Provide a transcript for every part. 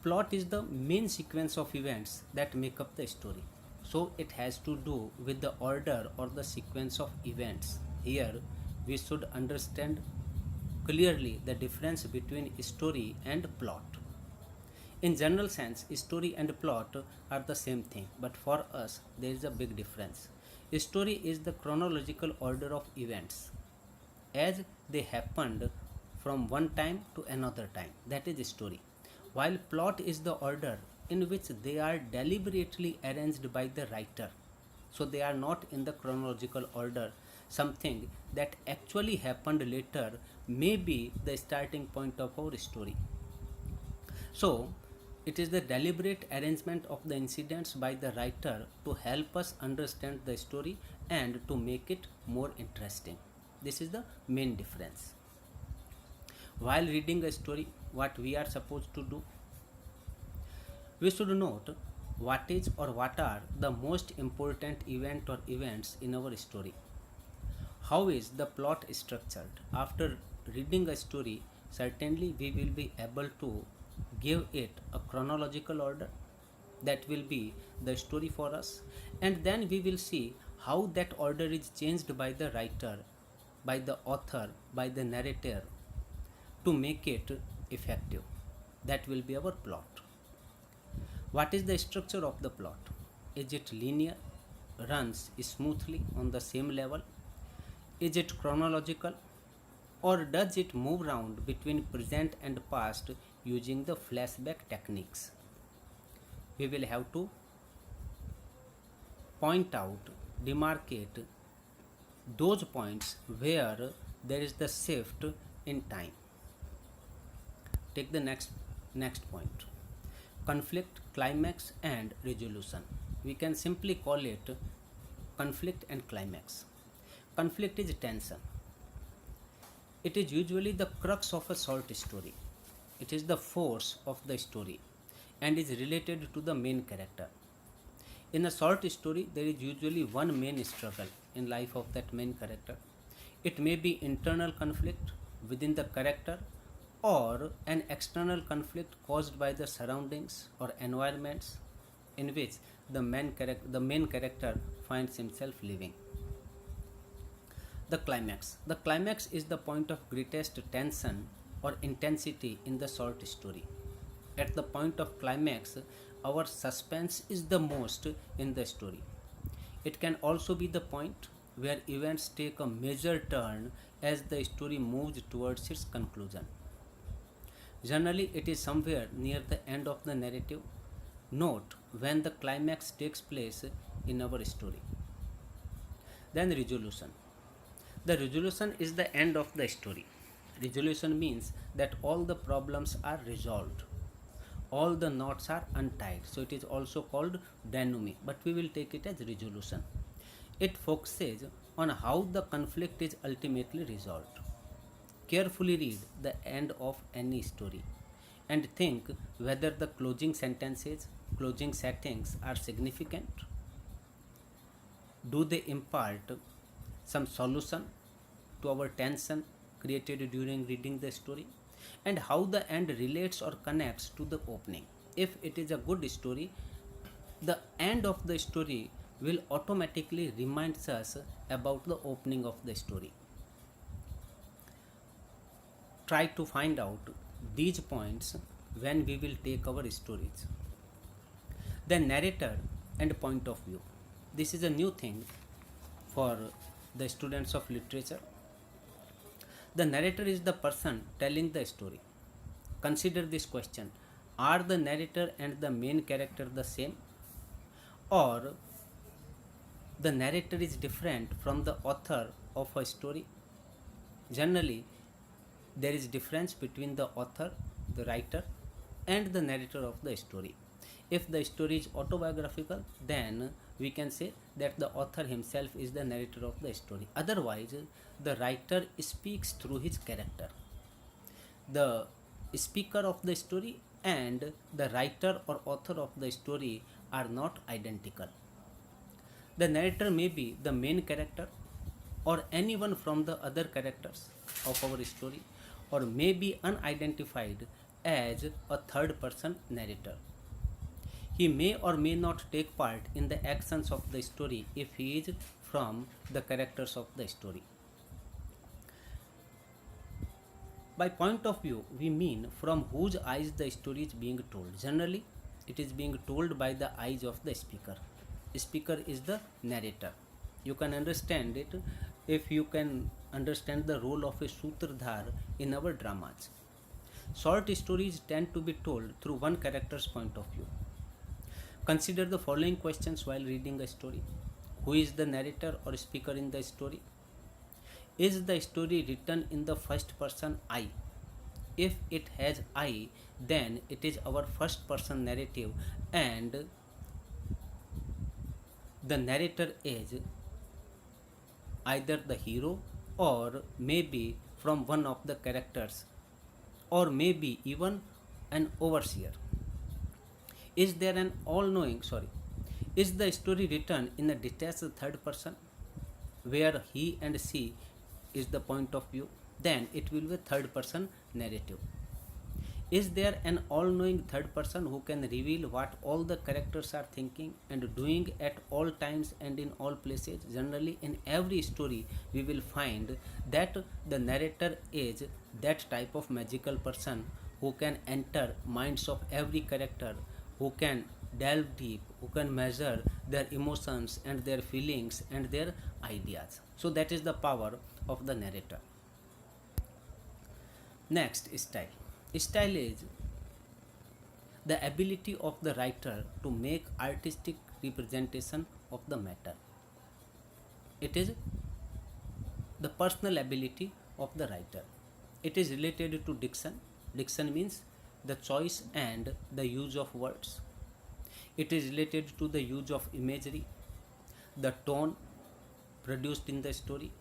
Plot is the main sequence of events that make up the story. So it has to do with the order or the sequence of events. Here we should understand clearly the difference between story and plot. In general sense, story and plot are the same thing, but for us there is a big difference. Story is the chronological order of events as they happened from one time to another time. That is story. While plot is the order in which they are deliberately arranged by the writer. So they are not in the chronological order. Something that actually happened later may be the starting point of our story. So, it is the deliberate arrangement of the incidents by the writer to help us understand the story and to make it more interesting. This is the main difference. While reading a story, what we are supposed to do? We should note what is or what are the most important event or events in our story. How is the plot structured? After reading a story, certainly we will be able to give it a chronological order that will be the story for us, and then we will see how that order is changed by the writer, by the author, by the narrator to make it effective. That will be our plot. What is the structure of the plot? Is it linear? Runs smoothly on the same level? Is it chronological? Or does it move around between present and past using the flashback techniques? We will have to point out, demarcate those points where there is the shift in time. Take the next point. Conflict, climax and resolution. We can simply call it conflict and climax. Conflict is tension. It is usually the crux of a short story. It is the force of the story and is related to the main character. In a short story, there is usually one main struggle in life of that main character. It may be internal conflict within the character or an external conflict caused by the surroundings or environments in which the main character finds himself living. The climax. The climax is the point of greatest tension or intensity in the short story. At the point of climax, our suspense is the most in the story. It can also be the point where events take a major turn as the story moves towards its conclusion. Generally, it is somewhere near the end of the narrative. Note when the climax takes place in our story. Then resolution. The resolution is the end of the story. Resolution means that all the problems are resolved. All the knots are untied. So it is also called denouement, but we will take it as resolution. It focuses on how the conflict is ultimately resolved. Carefully read the end of any story and think whether the closing sentences, closing settings are significant. Do they impart some solution to our tension created during reading the story? And how the end relates or connects to the opening. If it is a good story, the end of the story will automatically remind us about the opening of the story. Try to find out these points when we will take our stories. The narrator and point of view. This is a new thing for the students of literature. The narrator is the person telling the story. Consider this question. Are the narrator and the main character the same? Or the narrator is different from the author of a story? Generally, there is difference between the author, the writer, and the narrator of the story. If the story is autobiographical, then we can say that the author himself is the narrator of the story. Otherwise, the writer speaks through his character. The speaker of the story and the writer or author of the story are not identical. The narrator may be the main character or anyone from the other characters of our story, or may be unidentified as a third person narrator. He may or may not take part in the actions of the story if he is from the characters of the story. By point of view, we mean from whose eyes the story is being told. Generally, it is being told by the eyes of the speaker. Speaker is the narrator. You can understand it if you can understand the role of a sutradhar in our dramas. Short stories tend to be told through one character's point of view. Consider the following questions while reading a story. Who is the narrator or speaker in the story? Is the story written in the first person I? If it has I, then it is our first person narrative, and the narrator is either the hero or maybe from one of the characters, or maybe even an overseer. Is there an all knowing, sorry, is the story written in a detached third person where he and she is the point of view? Then it will be third person narrative. Is there an all knowing third person who can reveal what all the characters are thinking and doing at all times and in all places? Generally, in every story, we will find that the narrator is that type of magical person who can enter minds of every character, who can delve deep, who can measure their emotions and their feelings and their ideas. So, that is the power of the narrator. Next, style. Style is the ability of the writer to make artistic representation of the matter. It is the personal ability of the writer. It is related to diction. Diction means the choice and the use of words. It is related to the use of imagery, the tone produced in the story,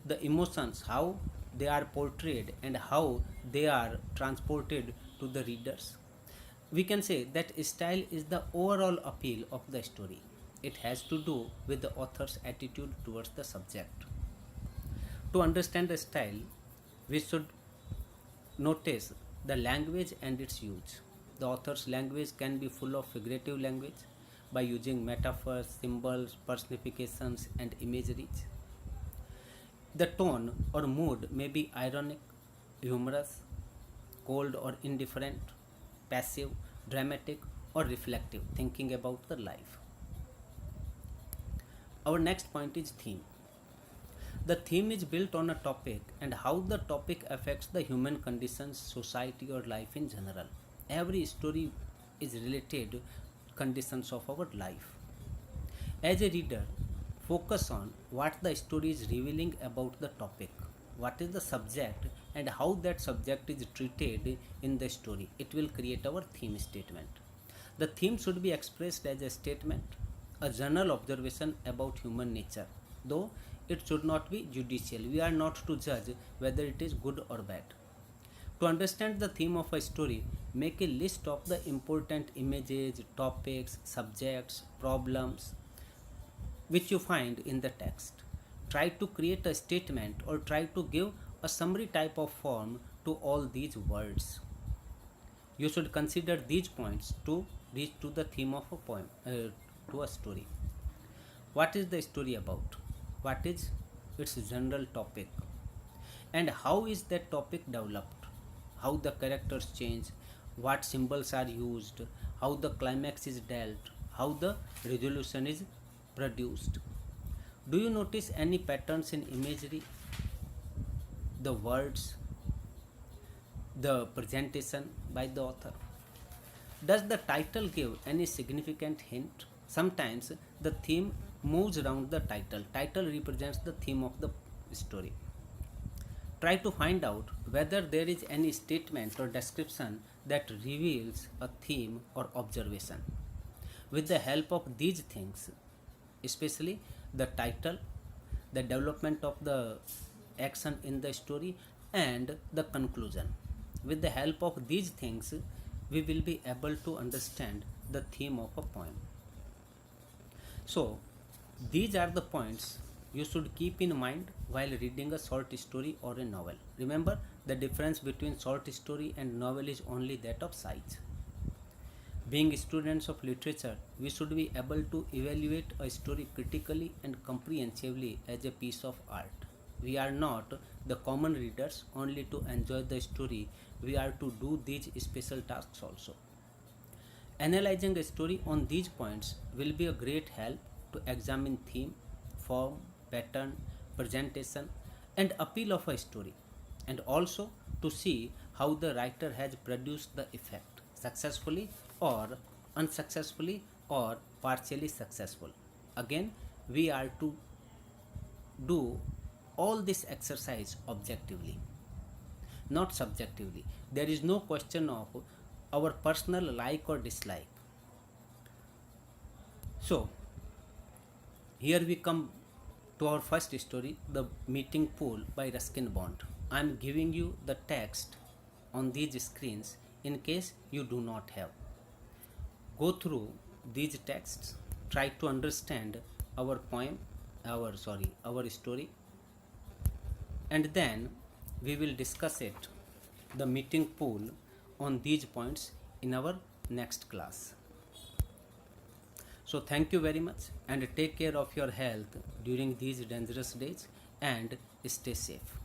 the emotions, how they are portrayed and how they are transported to the readers. We can say that style is the overall appeal of the story. It has to do with the author's attitude towards the subject. To understand the style, we should notice the language and its use. The author's language can be full of figurative language by using metaphors, symbols, personifications, and imageries. The tone or mood may be ironic, humorous, cold or indifferent, passive, dramatic, or reflective, thinking about the life. Our next point is theme. The theme is built on a topic and how the topic affects the human conditions, society, or life in general. Every story is related to conditions of our life. As a reader, focus on what the story is revealing about the topic, what is the subject, and how that subject is treated in the story. It will create our theme statement. The theme should be expressed as a statement, a general observation about human nature, though it should not be judicial. We are not to judge whether it is good or bad. To understand the theme of a story, make a list of the important images, topics, subjects, problems which you find in the text. Try to create a statement or try to give a summary type of form to all these words. You should consider these points to reach to the theme of a poem, to a story. What is the story about? What is its general topic? And how is that topic developed? How the characters change? What symbols are used? How the climax is dealt? How the resolution is produced? Do you notice any patterns in imagery, the words, the presentation by the author? Does the title give any significant hint? Sometimes the theme moves around the title. Title represents the theme of the story. Try to find out whether there is any statement or description that reveals a theme or observation. With the help of these things, especially the title, the development of the action in the story, and the conclusion. With the help of these things, we will be able to understand the theme of a poem. So, these are the points you should keep in mind while reading a short story or a novel. Remember, the difference between short story and novel is only that of size. Being students of literature, we should be able to evaluate a story critically and comprehensively as a piece of art. We are not the common readers only to enjoy the story, we are to do these special tasks also. Analyzing a story on these points will be a great help to examine theme, form, pattern, presentation, and appeal of a story, and also to see how the writer has produced the effect successfully or unsuccessfully or partially successful. Again, we are to do all this exercise objectively, not subjectively. There is no question of our personal like or dislike. So, here we come to our first story, The Meeting Pool by Ruskin Bond. I am giving you the text on these screens in case you do not have. Go through these texts, try to understand our poem, our story, and then we will discuss it, the meeting pool, on these points in our next class. So, thank you very much and take care of your health during these dangerous days and stay safe.